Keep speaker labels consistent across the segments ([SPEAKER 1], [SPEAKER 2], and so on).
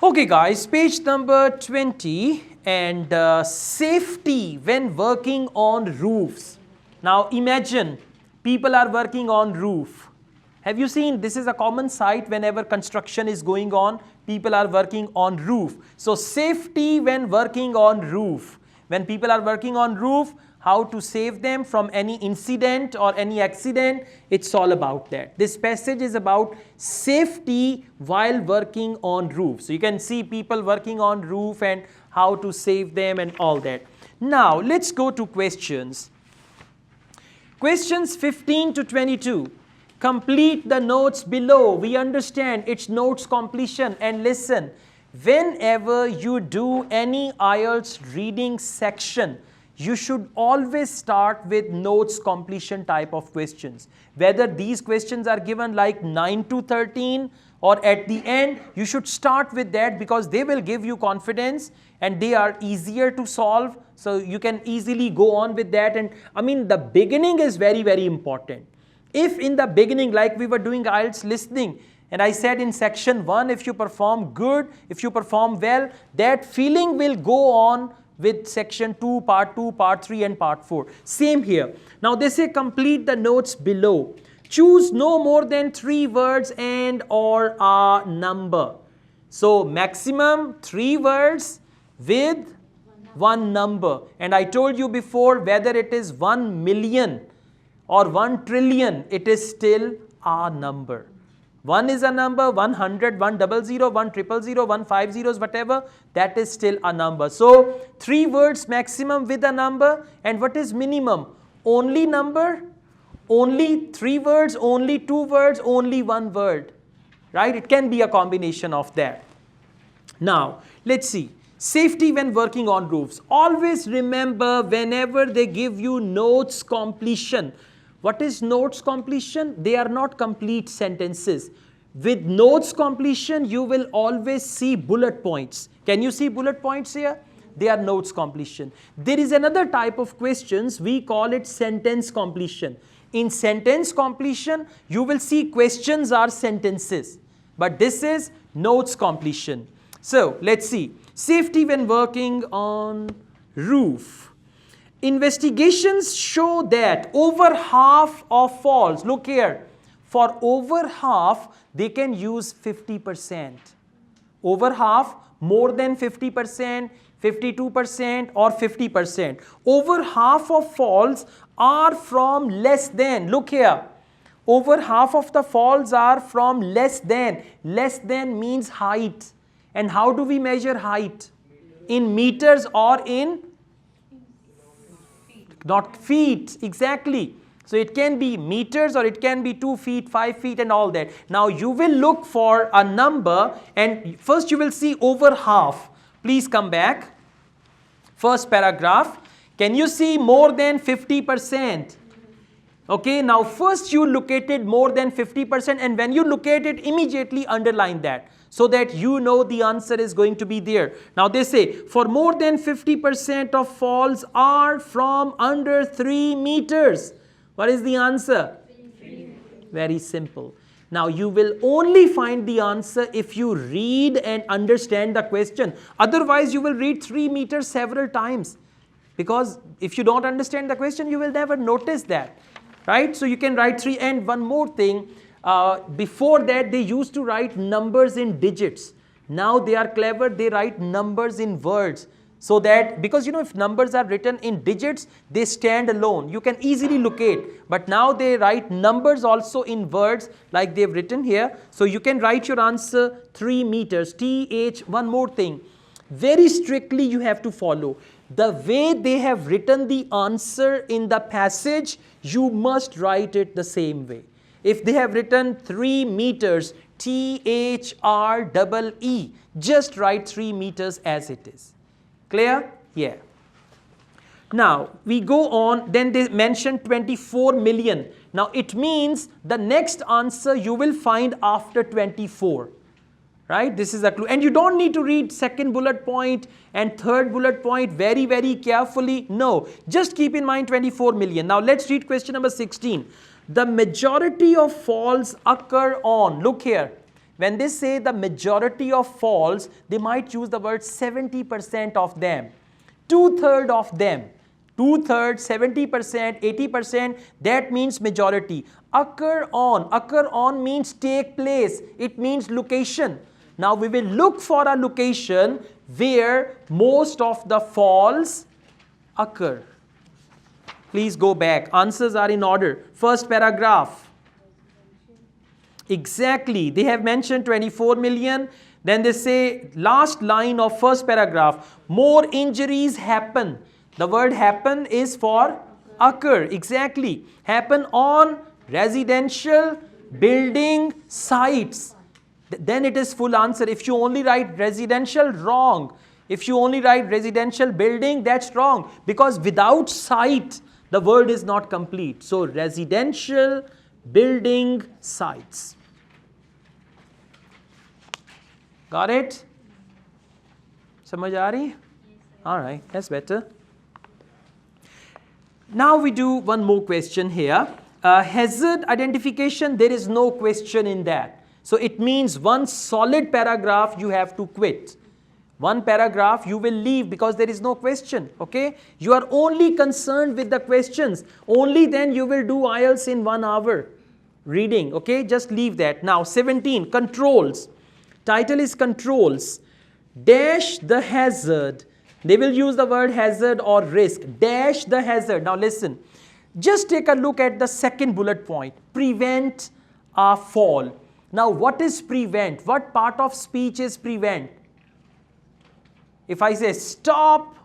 [SPEAKER 1] Okay guys, page number 20 and safety when working on roofs. Now imagine people are working on roof. Have you seen this is a common sight whenever construction is going on, people are working on roof. So safety when working on roof. When people are working on roof, how to save them from any incident or any accident, it's all about that. This passage is about safety while working on roof. So you can see people working on roof and how to save them and all that. Now let's go to questions. Questions 15 to 22. Complete the notes below. We understand it's notes completion, and listen, whenever you do any IELTS reading section, you should always start with notes completion type of questions. Whether these questions are given like 9 to 13 or at the end, you should start with that because they will give you confidence and they are easier to solve. So you can easily go on with that. And I mean, the beginning is very, very important. If in the beginning, like we were doing IELTS listening, and I said in section 1, if you perform good, if you perform well, that feeling will go on with section 2, part 3 and part 4. Same here. Now they say complete the notes below. Choose no more than 3 words and or a number. So maximum 3 words with 1 number. And I told you before, whether it is 1 million or 1 trillion, it is still a number. 1 is a number, 100, 100, 100, 150, whatever, that is still a number. So 3 words maximum with a number. And what is minimum? Only number, only 3 words, only 2 words, only 1 word. Right? It can be a combination of that. Now, let's see. Safety when working on roofs. Always remember whenever they give you notes completion. What is notes completion? They are not complete sentences. With notes completion, you will always see bullet points. Can you see bullet points here? They are notes completion. There is another type of questions, we call it sentence completion. In sentence completion, you will see questions are sentences. But this is notes completion. So, let's see. Safety when working on roof. Investigations show that over half of falls, look here, for over half, they can use 50%. Over half, more than 50%, 52% or 50%. Over half of falls are from less than, look here, over half of the falls are from less than. Less than means height. And how do we measure height? In meters or in? Not feet, exactly. So it can be meters or it can be 2 feet, 5 feet and all that. Now you will look for a number and first you will see over half. Please come back. First paragraph. Can you see more than 50%? Okay, now first you located more than 50% and when you locate it, immediately underline that, so that you know the answer is going to be there. Now they say, for more than 50% of falls are from under 3 meters. What is the answer? 3. Very simple. Now you will only find the answer if you read and understand the question. Otherwise you will read 3 meters several times. Because if you don't understand the question, you will never notice that. Right? So you can write 3. And one more thing. Before that, they used to write numbers in digits. Now they are clever, they write numbers in words. So that, because you know, if numbers are written in digits, they stand alone. You can easily locate. But now they write numbers also in words like they've written here. So you can write your answer 3 meters, TH. One more thing. Very strictly you have to follow. The way they have written the answer in the passage, you must write it the same way. If they have written 3 meters, THREE, just write 3 meters as it is. Clear? Yeah. Now, we go on, then they mention 24 million. Now, it means the next answer you will find after 24. Right? This is a clue. And you don't need to read second bullet point and third bullet point very, very carefully. No, just keep in mind 24 million. Now, let's read question number 16. The majority of falls occur on, look here, When they say the majority of falls, they might use the word 70% of them, 2/3 of them. 2/3, 70%, 80%, that means majority. Occur on means take place. It means location. Now we will look for a location where most of the falls occur. Please go back. Answers are in order. First paragraph. Exactly. They have mentioned 24 million. Then they say last line of first paragraph. More injuries happen. The word happen is for occur. Exactly. Happen on residential building sites. Then it is full answer. If you only write residential, wrong. If you only write residential building, that's wrong. Because without site, the word is not complete. So residential building sites. Got it? Samajh aa rahi? All right, that's better. Now we do one more question here. Hazard identification, there is no question in that. So it means one solid paragraph you have to quit. One paragraph you will leave because there is no question, okay? You are only concerned with the questions. Only then you will do IELTS in 1 hour reading, okay? Just leave that. Now 17, controls. Title is controls. Dash the hazard. They will use the word hazard or risk. Dash the hazard. Now listen. Just take a look at the second bullet point. Prevent a fall. Now what is prevent? What part of speech is prevent? If I say stop,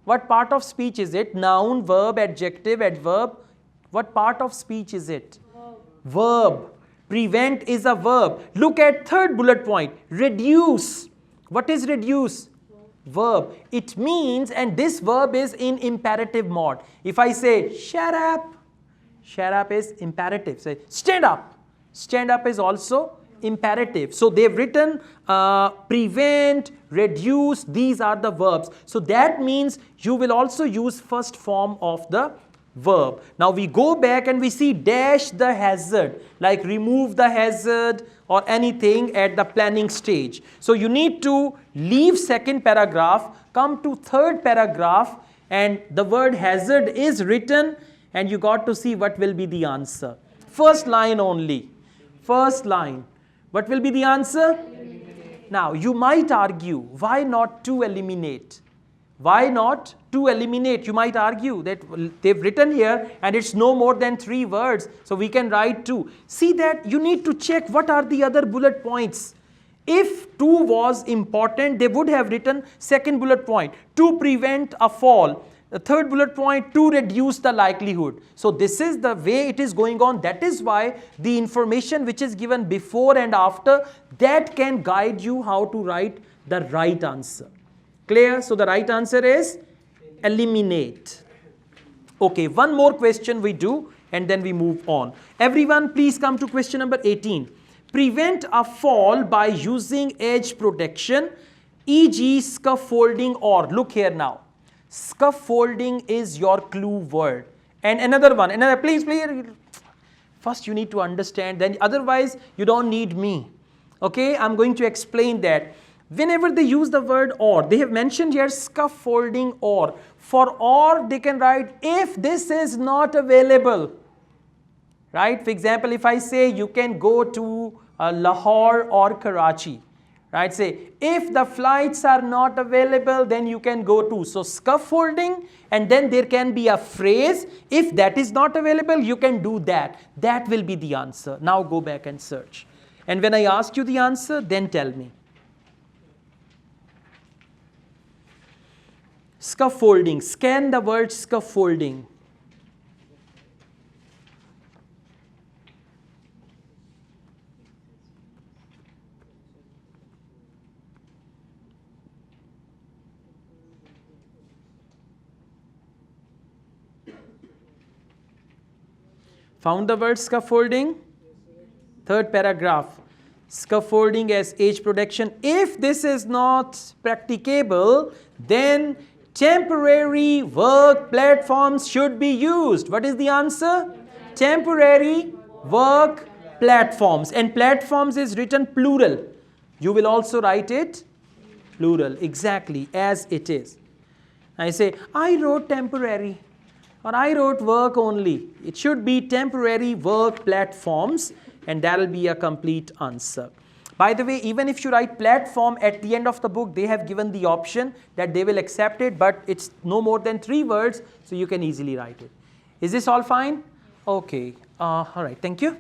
[SPEAKER 1] what part of speech is it? Noun, verb, adjective, adverb. What part of speech is it? Verb. Prevent is a verb. Look at third bullet point. Reduce. What is reduce? Verb. It means, and this verb is in imperative mode. If I say shut up is imperative. Say stand up. Stand up is also imperative. So they've written prevent, reduce, these are the verbs. So that means you will also use first form of the verb. Now we go back and we see dash the hazard, like remove the hazard or anything at the planning stage. So you need to leave second paragraph, come to third paragraph, and the word hazard is written, and you got to see what will be the answer. First line only. First line. What will be the answer? Now you might argue, why not to eliminate? Why not to eliminate? You might argue that they've written here and it's no more than 3 words. So we can write 2. See that you need to check what are the other bullet points. If 2 was important, they would have written second bullet point, to prevent a fall. The third bullet point, to reduce the likelihood. So this is the way it is going on. That is why the information which is given before and after, that can guide you how to write the right answer. Clear? So the right answer is eliminate. Okay, one more question we do and then we move on. Everyone please come to question number 18. Prevent a fall by using edge protection, e.g. scaffolding or. Look here now. Scaffolding is your clue word. And another one, please. First you need to understand, then otherwise you don't need me. Okay, I'm going to explain that. Whenever they use the word or, they have mentioned here scaffolding or. For or, they can write if this is not available. Right? For example, if I say you can go to Lahore or Karachi. Right? Say if the flights are not available, then you can go to. So scaffolding, and then there can be a phrase. If that is not available, you can do that. That will be the answer. Now go back and search. And when I ask you the answer, then tell me. Scaffolding. Scan the word scaffolding. Found the word scaffolding? Third paragraph. Scaffolding as age protection. If this is not practicable, then temporary work platforms should be used. What is the answer? Temporary work platforms, and platforms is written plural. You will also write it plural, exactly as it is. I say, I wrote temporary, or I wrote work only. It should be temporary work platforms, and that will be a complete answer. By the way, even if you write platform at the end of the book, they have given the option that they will accept it, but it's no more than 3 words, so you can easily write it. Is this all fine? Okay. All right. Thank you.